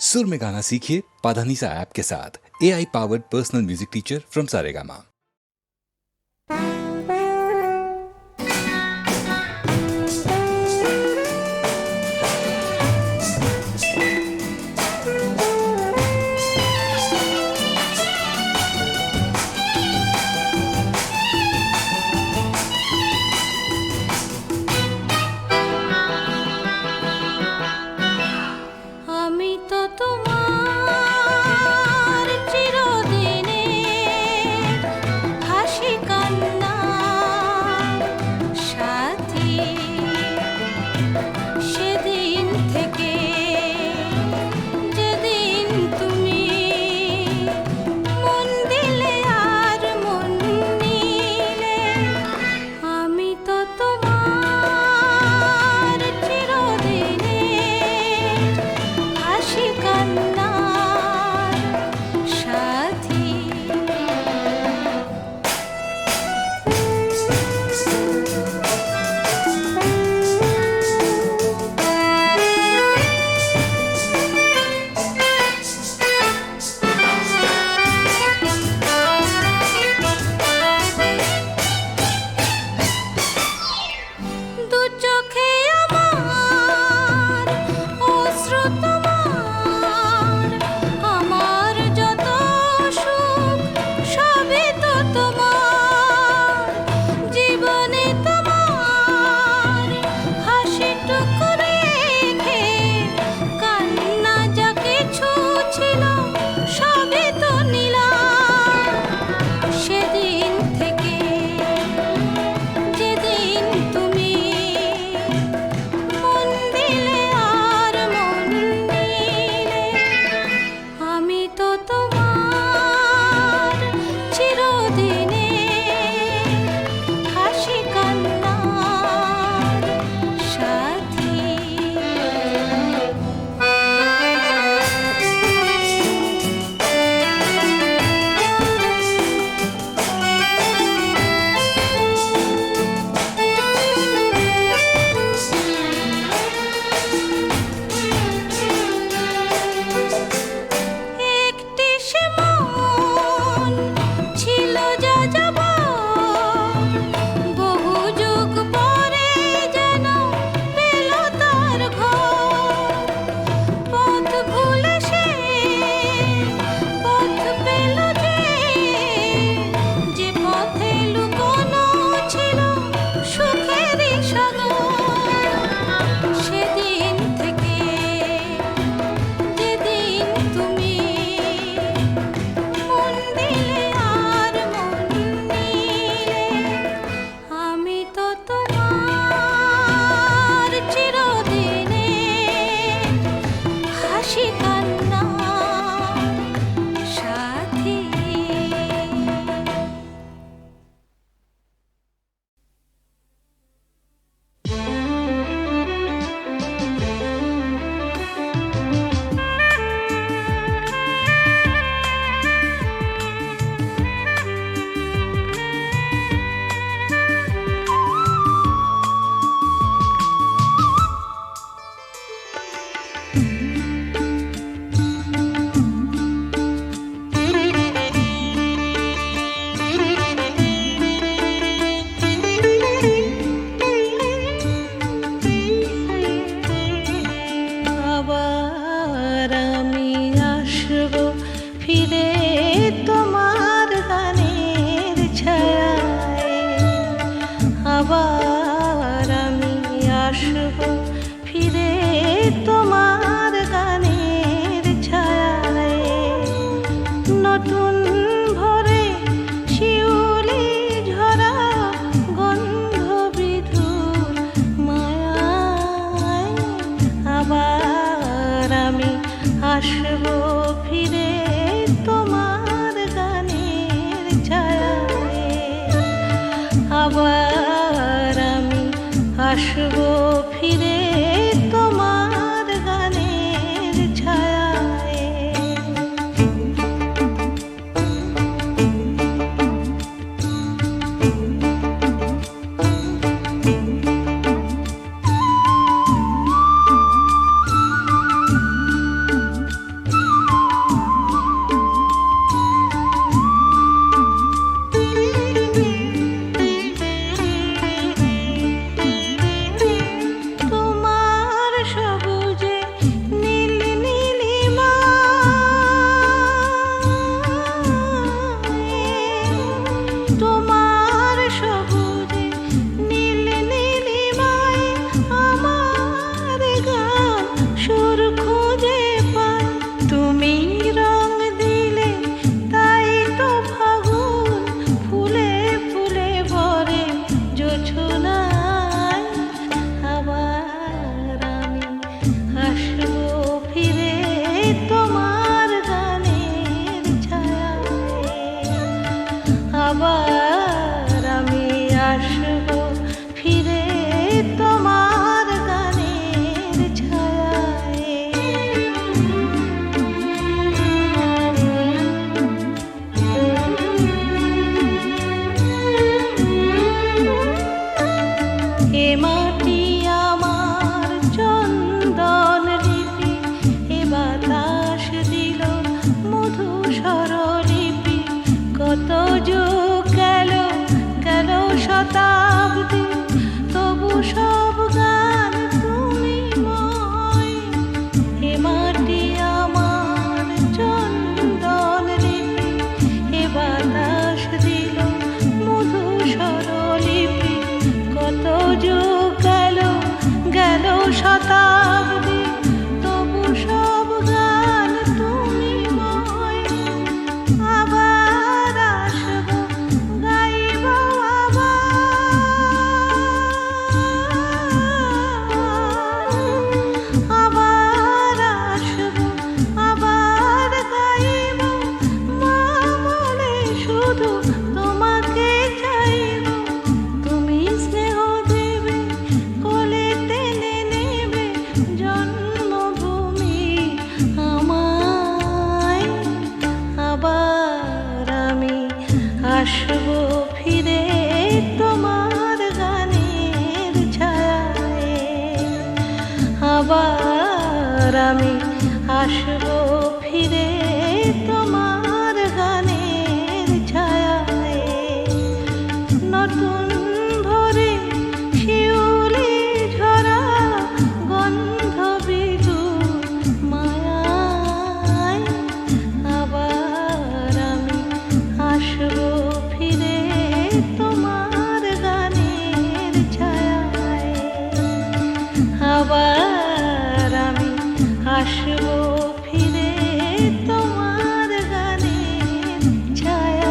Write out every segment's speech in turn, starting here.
सुर में गाना सीखिए पाधानीसा ऐप के साथ। AI powered personal music teacher from Saregama. আমায় আবার আমি আসবো ফিরে তোমার গানের ছায়ায়, আবার আমি আসবো ফিরে তোমার গানের ছায়ায়। নতুন ভোরে শিউলি ঝরা গন্ধ বিদু মায়ায়, আবার আমি আসবো ফিরে তোমার গানের ছায়ায়, আবার আমি আসবো ফিরে তোমার গানের ছায়ায়।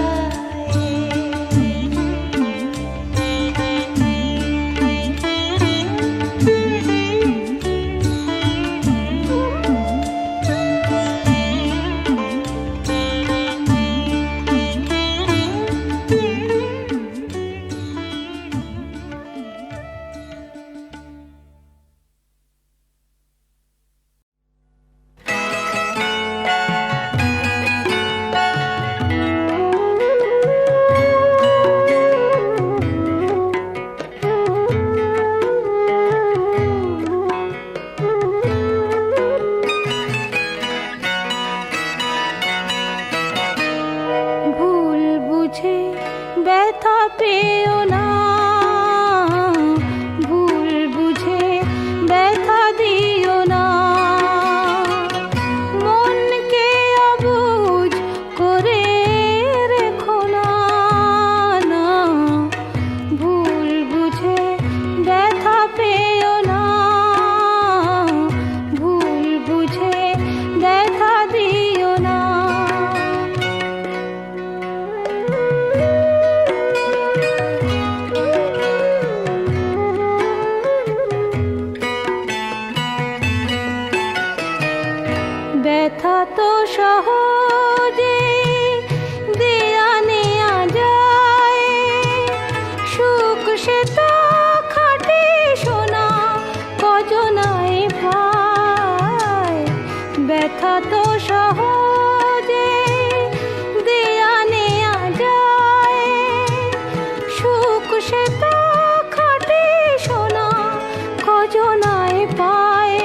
ভুল বুঝে ব্যথা পেও না, ভুল বুঝে ব্যথা দিও না, মনকে অবুঝ করে রেখো না, না ভুল বুঝে ব্যথা পেও না, ভুল বুঝে ব্যথা দিও না। ব্যথা তো সহজে দেয়া নেয়া যায়, সুখ সে তো খাটে সোনা কজনায় পায়। ব্যথা তো সহজে দেয়া নেয়া যায়, সুখ সে তো খাটে সোনা কজনায় পায়।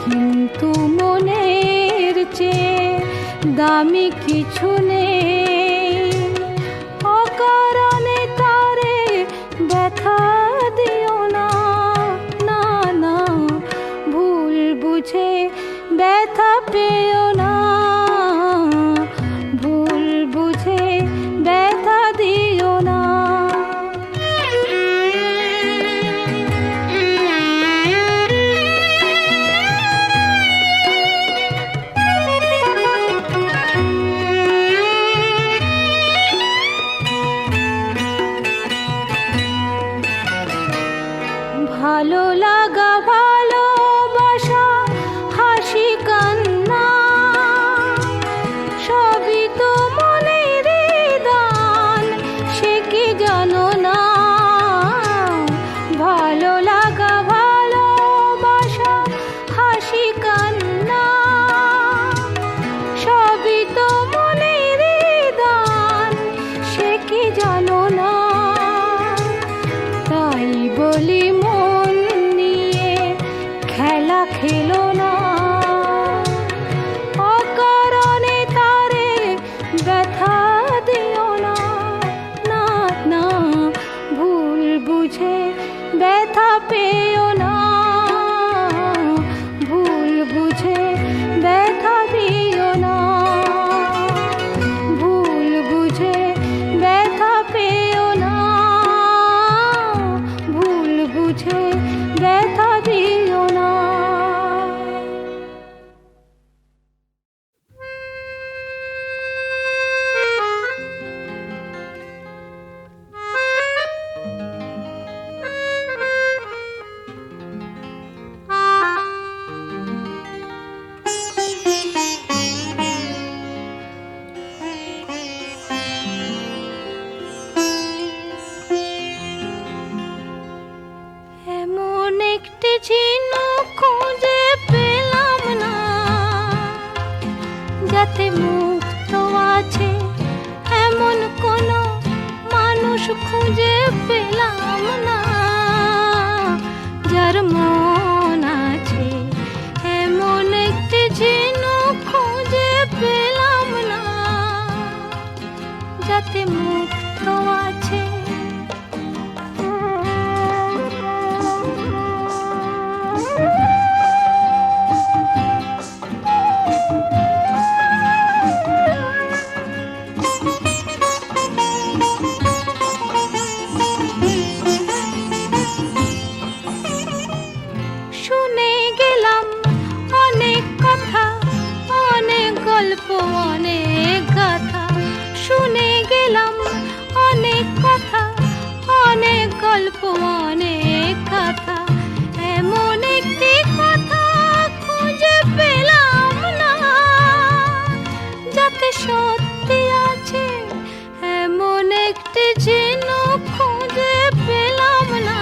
কিন্তু মনের চেয়ে দামি কিছু নেই, অকারণে তারে ব্যথা দিও না, না না ভুল বুঝে ব্যথা পেও না, ভুল বুঝে ব্যথা দিও না। ভালো লাগা ভালোবাসা হাসি কান্না খুঁজে পেলাম না, যার মন আছে এমন একটি ঝিনুক খুঁজে পেলাম না, যাতে মুক্ত আছে। শুনে গেলাম অনেক কথা, অনেক গল্প, অনেক গাথা। শুনে গেলাম অনেক কথা, অনেক গল্প, অনেক গাথা। এমন একটি কথা খুঁজে পেলাম না, যাতে সত্যি আছে। এমন একটি ঝিনুক খুঁজে পেলাম না,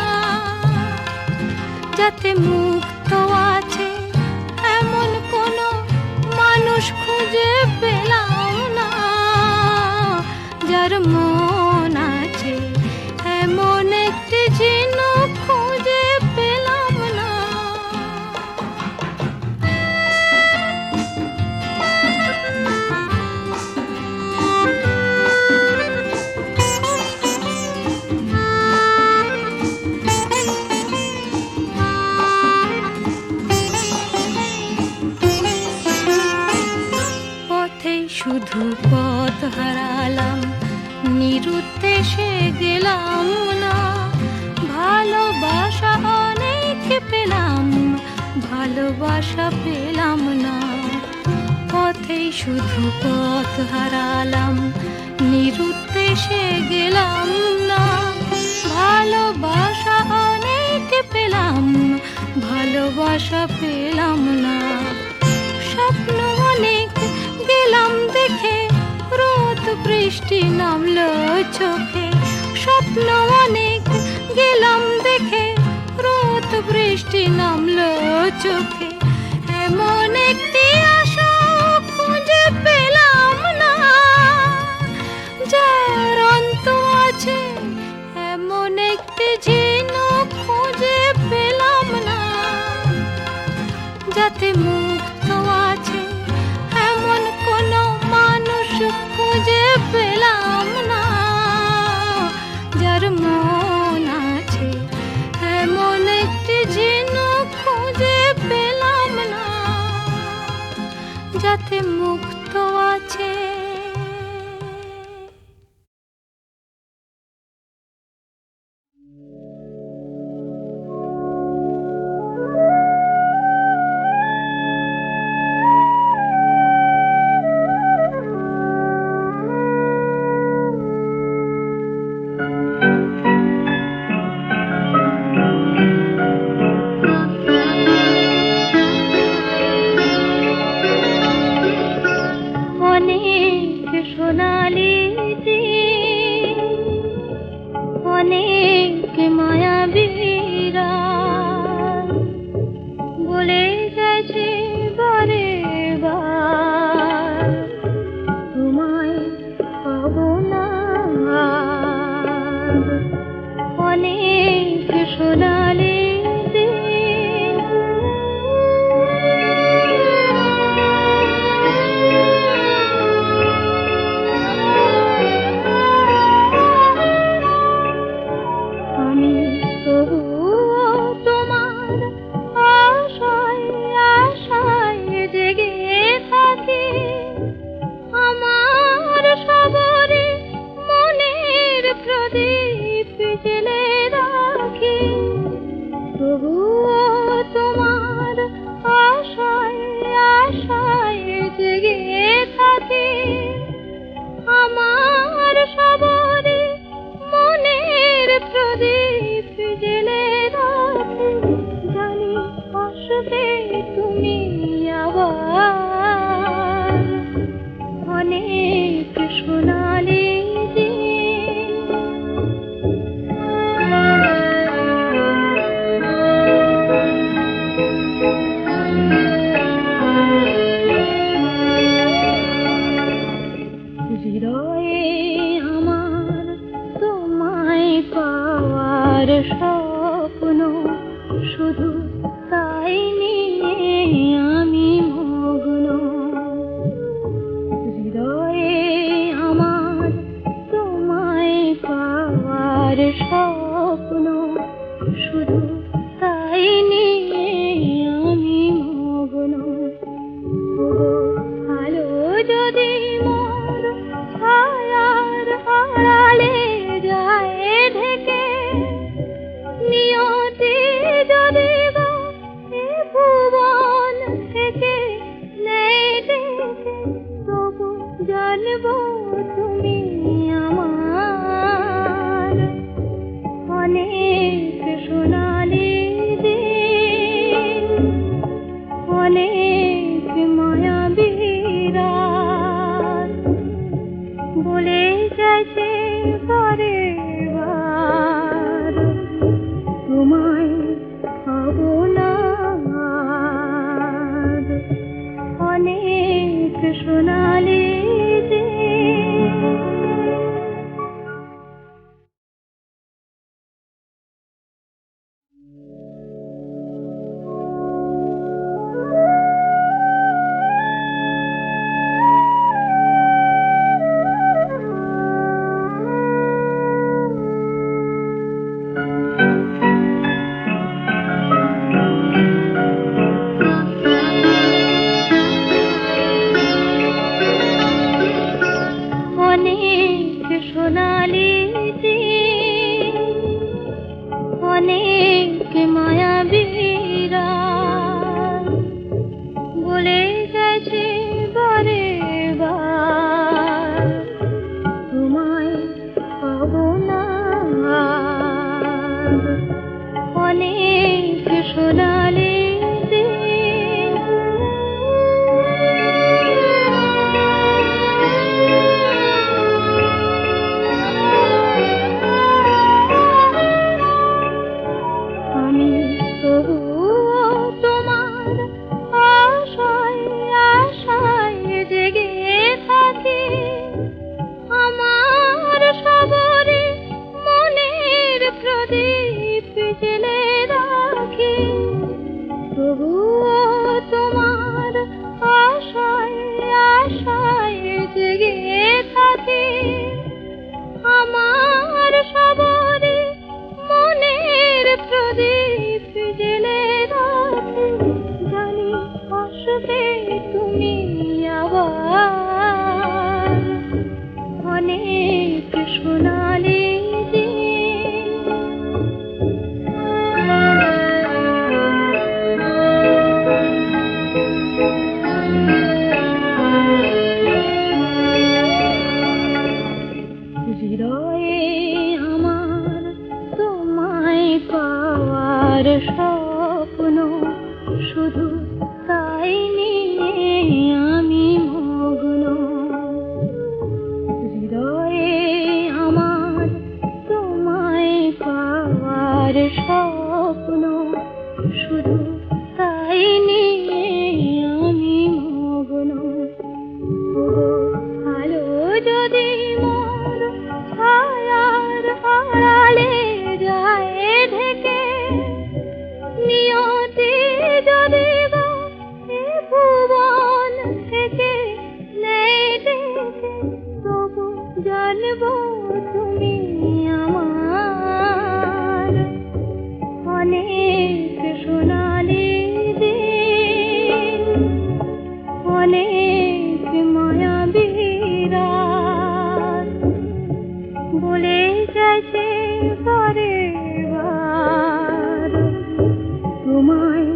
যাতে মুক্ত আছে। এমন কোনো মানুষ খুঁজে পেলাম না, যার মন আছে এমন একটি ঝিনুক খুঁজে পেলাম না। পথেই শুধু পথ হারালাম, নিরুদ্দেশে গেলাম না। ভালোবাসা অনেক পেলাম, ভালোবাসা পেলাম না। পথেই শুধু পথ হারালাম, নিরুদ্দেশে গেলাম না। ভালোবাসা অনেক পেলাম, ভালোবাসা পেলাম না। স্বপ্ন অনেক গেলাম দেখে, রোদ বৃষ্টি নামলো চোখে। স্বপ্ন অনেক গেলাম দেখে, রোদ বৃষ্টি নামলো চোখে। এমন একটি আশা খুঁজে পেলাম না, যার অন্ত আছে। এমন একটি ঝিনুক খুঁজে পেলাম না, যাতে মুক্ত আছে। এমন কোনো মানুষ খুঁজে পেলাম না, যার মন আছে। এমন একটি ঝিনুক খুঁজে পেলাম না, যাতে মুক্ত আছে। জানবো তুমি আমার অনেক সোনালি দিন, অনেক মায়াবী রাত বলে গেছে বারে বার, তোমায় পাবো না আর। অনেক সোনালি দিন। অনেক সোনালি দিন, অনেক মায়াবী রাত বলে গেছে বারে বার, তোমায় পাবো না আর। অনেক সোনালি দিন। আমি তবুও তোমার আশায় আশায় জেগে থাকি, আমার সবরে মনের প্রদীপ জেলে রাখি। তবুও তোমার আশায় আশায় জেগে থাকি, আমার সবরে মনের প্রদীপ জেলে রাখি। জানি আসবে তুমি আবার অনেক সোনালি দিন। হৃদয়ে আমার তোমায় পাওয়ার স্বপ্ন, শুধু তাই নিয়ে আমি মগ্ন। হৃদয়ে আমার তোমায় পাওয়ার স্বপ্ন, শুধু তাই নিয়ে আমি মগ্ন। ওগো আলো যদি মোর ছায়ার আড়ালে যায় ঢেকে, নিয়তি যদি বা এ ভুবন থেকে নেয় ডেকে, তবু জানবো তুমি আমার অনেক সোনালি দিন, অনেক মায়াবী রাত বলে গেছে বারে বার, তোমায়